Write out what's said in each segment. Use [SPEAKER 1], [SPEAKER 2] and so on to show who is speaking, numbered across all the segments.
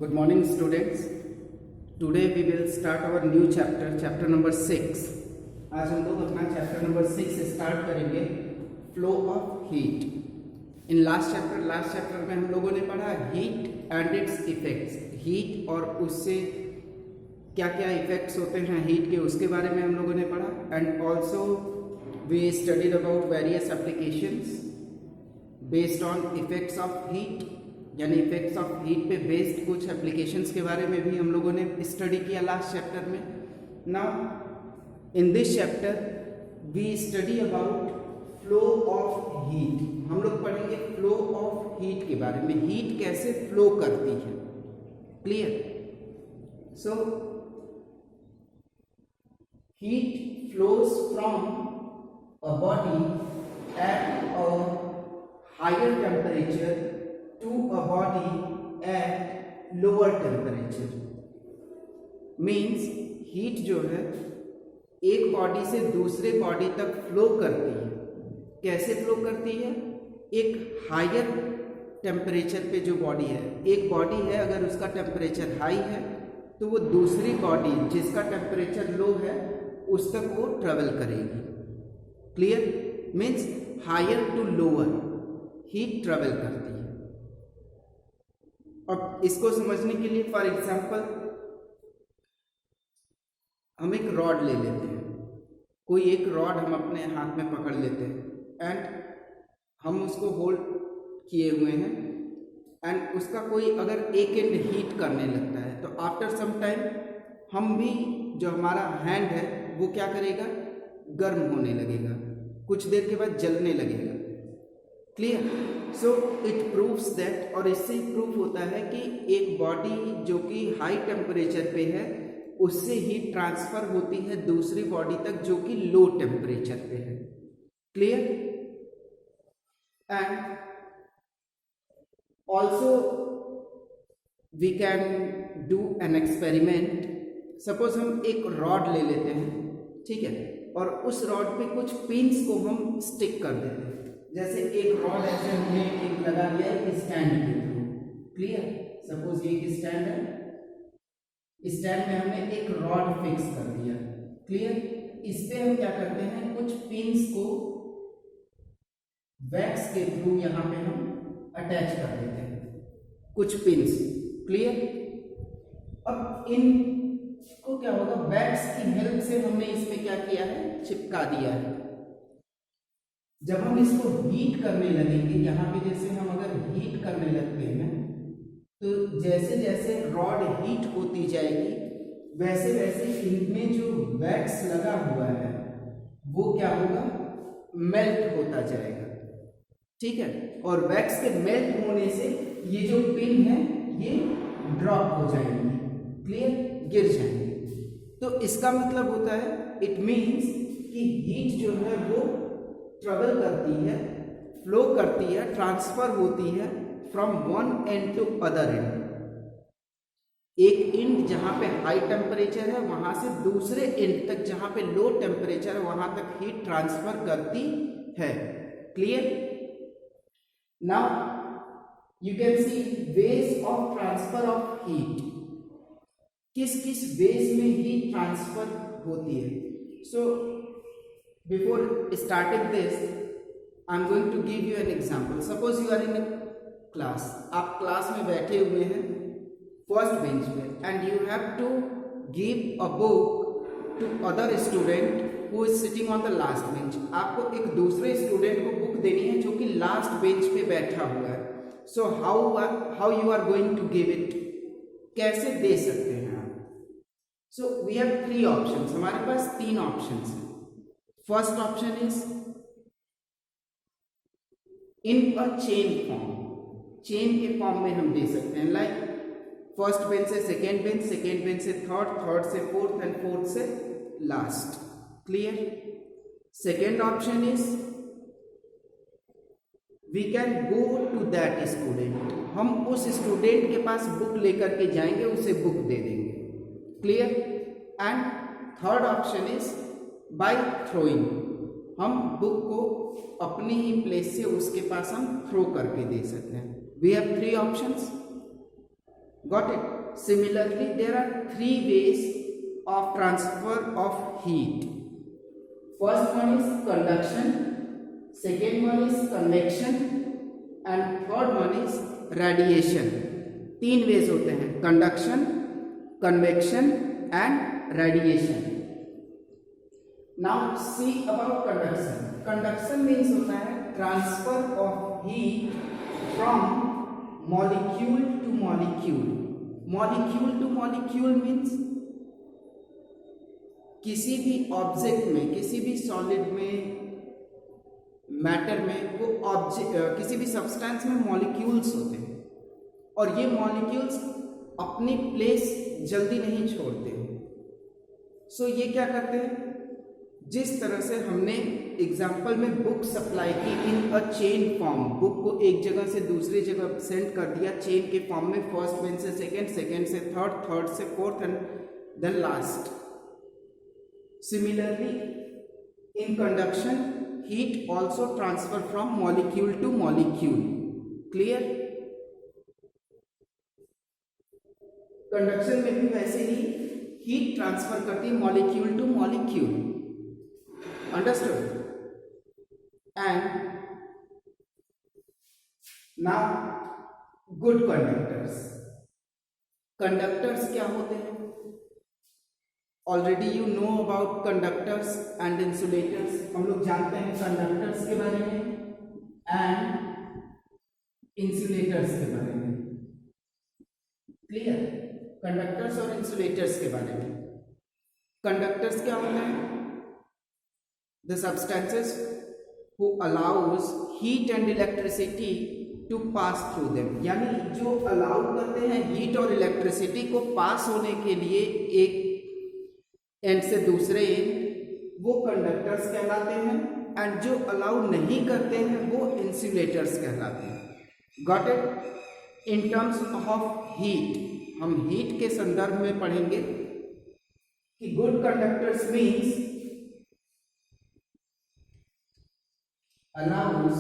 [SPEAKER 1] Good morning, students. Today we will start our new chapter number 6. आज हम लोग अपना चैप्टर नंबर 6 स्टार्ट करेंगे, flow of heat. In last chapter में हम लोगों ने पढ़ा heat and it's effects. Heat और उससे क्या क्या इफेक्ट्स होते हैं हीट के, उसके बारे में हम लोगों ने पढ़ा. And also we studied about various applications based on effects of heat, यानी इफेक्ट्स ऑफ हीट पे बेस्ड कुछ एप्लीकेशंस के बारे में भी हम लोगों ने स्टडी किया लास्ट चैप्टर में. Now in this chapter we study about flow of heat. हम लोग पढ़ेंगे फ्लो ऑफ हीट के बारे में, हीट कैसे फ्लो करती है. Clear? So heat flows from a body at a higher temperature to a body at lower temperature. Means heat जो है एक बॉडी से दूसरे बॉडी तक फ्लो करती है. कैसे फ्लो करती है? एक हायर टेम्परेचर पे जो बॉडी है, एक बॉडी है अगर उसका टेम्परेचर हाई है तो वो दूसरी बॉडी जिसका टेम्परेचर लो है उस तक वो ट्रेवल करेगी. Clear? Means higher to lower heat travel करती है. अब इसको समझने के लिए फॉर एग्जांपल हम एक रॉड ले लेते हैं. कोई एक रॉड हम अपने हाथ में पकड़ लेते हैं एंड हम उसको होल्ड किए हुए हैं एंड उसका कोई अगर एक एंड हीट करने लगता है तो आफ्टर सम टाइम हम भी, जो हमारा हैंड है वो क्या करेगा, गर्म होने लगेगा, कुछ देर के बाद जलने लगेगा. Clear? So it proves that, और इससे प्रूफ होता है कि एक बॉडी जो कि हाई टेम्परेचर पे है उससे हीट ट्रांसफर होती है दूसरी बॉडी तक जो कि लो टेम्परेचर पे है. Clear? And also we can do an experiment. Suppose हम एक रॉड ले लेते हैं, ठीक है, और उस रॉड पे कुछ पिन्स को हम स्टिक कर देते हैं. जैसे एक रॉड ऐसे हमने एक लगा दिया है स्टैंड के थ्रू. क्लियर? सपोज ये एक स्टैंड है, स्टैंड में हमने एक रॉड फिक्स कर दिया. क्लियर? इस पे हम क्या करते हैं, कुछ पिन्स को वैक्स के थ्रू यहाँ पे हम अटैच कर देते हैं, कुछ पिन्स. क्लियर? अब इन को क्या होगा, वैक्स की हेल्प से हमने इसमें क्या किया है, चिपका दिया है. जब हम इसको हीट करने लगेंगे, यहाँ पे जैसे हम अगर हीट करने लगते हैं तो जैसे जैसे रॉड हीट होती जाएगी वैसे वैसे इनमें जो वैक्स लगा हुआ है वो क्या होगा, मेल्ट होता जाएगा. ठीक है? और वैक्स के मेल्ट होने से ये जो पिन है ये ड्रॉप हो जाएंगे. क्लियर? गिर जाएंगे. तो इसका मतलब होता है, इट मीन्स कि हीट जो है वो ट्रेवल करती है, फ्लो करती है, ट्रांसफर होती है from one end to other end. एक एंड जहां पे हाई टेम्परेचर है वहां से दूसरे एंड तक जहां पे लो टेम्परेचर है वहां तक हीट ट्रांसफर करती है. Clear? Now you can see ways of transfer of heat. किस किस वेज में हीट ट्रांसफर होती है. सो before starting this I'm going to give you an example. Suppose you are in a class. आप class में बैठे हुए हैं फर्स्ट बेंच पे and you have to give a book to other student who is sitting on the last bench. आपको एक दूसरे student को बुक देनी है जो कि लास्ट बेंच पे बैठा हुआ है. So how you are going to give it? कैसे दे सकते हैं आप? So we have three options. हमारे पास तीन ऑप्शंस हैं. First option is in a chain form. Chain के फॉर्म में हम दे सकते हैं, लाइक फर्स्ट बेंच से सेकेंड बेंच, सेकेंड बेंच से थर्ड, थर्ड से फोर्थ एंड फोर्थ से last. Clear? Second option is we can go to that student. हम उस स्टूडेंट के पास बुक लेकर के जाएंगे, उसे बुक दे देंगे. Clear? And third option is by throwing. हम बुक को अपनी ही प्लेस से उसके पास हम थ्रो करके दे सकते हैं. We have three options. Got it? Similarly, there are three ways of transfer of heat. First one is conduction, second one is convection, and third one is radiation. तीन वेज होते हैं, conduction, convection and radiation. Now see about conduction. Conduction means होता है transfer of heat from molecule to molecule. Molecule to molecule means किसी भी object में, किसी भी सॉलिड में, मैटर में, वो ऑब्जेक्ट किसी भी सब्सटेंस में मॉलिक्यूल्स होते हैं और ये मॉलिक्यूल्स अपनी प्लेस जल्दी नहीं छोड़ते. सो ये क्या करते हैं, जिस तरह से हमने एग्जाम्पल में बुक सप्लाई की इन अ चेन फॉर्म, बुक को एक जगह से दूसरी जगह सेंड कर दिया चेन के फॉर्म में, फर्स्ट पेन से सेकंड, सेकंड से थर्ड, थर्ड से fourth and then last. Similarly in conduction heat also transfer from molecule to molecule. Clear? Conduction में भी वैसे ही हीट ट्रांसफर करती है molecule to molecule. Understood? And now good conductors. Conductors क्या होते हैं? Already you know about conductors and insulators. हम लोग जानते हैं कंडक्टर्स के बारे में एंड इंसुलेटर्स के बारे में. क्लियर? कंडक्टर्स और इंसुलेटर्स के बारे में. कंडक्टर्स क्या होते हैं? The substances who allows heat and electricity to pass through them. यानी जो अलाउ करते हैं हीट और इलेक्ट्रिसिटी को पास होने के लिए एक एंड से दूसरे एंड, वो कंडक्टर्स कहलाते हैं. एंड जो अलाउ नहीं करते हैं वो इंसुलेटर्स कहलाते हैं. Got it? In terms of heat, हम हीट के संदर्भ में पढ़ेंगे कि good conductors means allows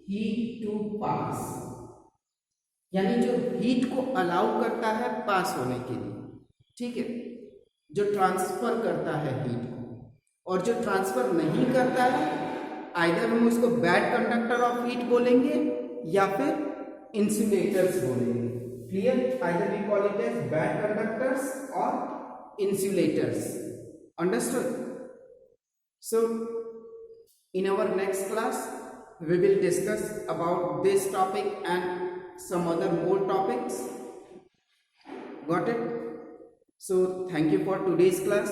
[SPEAKER 1] heat to pass. यानी जो हीट को अलाउ करता है पास होने के लिए. ठीक है? जो ट्रांसफर करता है हीट को, और जो ट्रांसफर नहीं करता है आइदर हम उसको बैड कंडक्टर ऑफ हीट बोलेंगे या फिर इंसुलेटर्स बोलेंगे. Clear? Either we call it as bad conductors और insulators. Understood? So in our next class we will discuss about this topic and some other more topics. Got it? So thank you for today's class.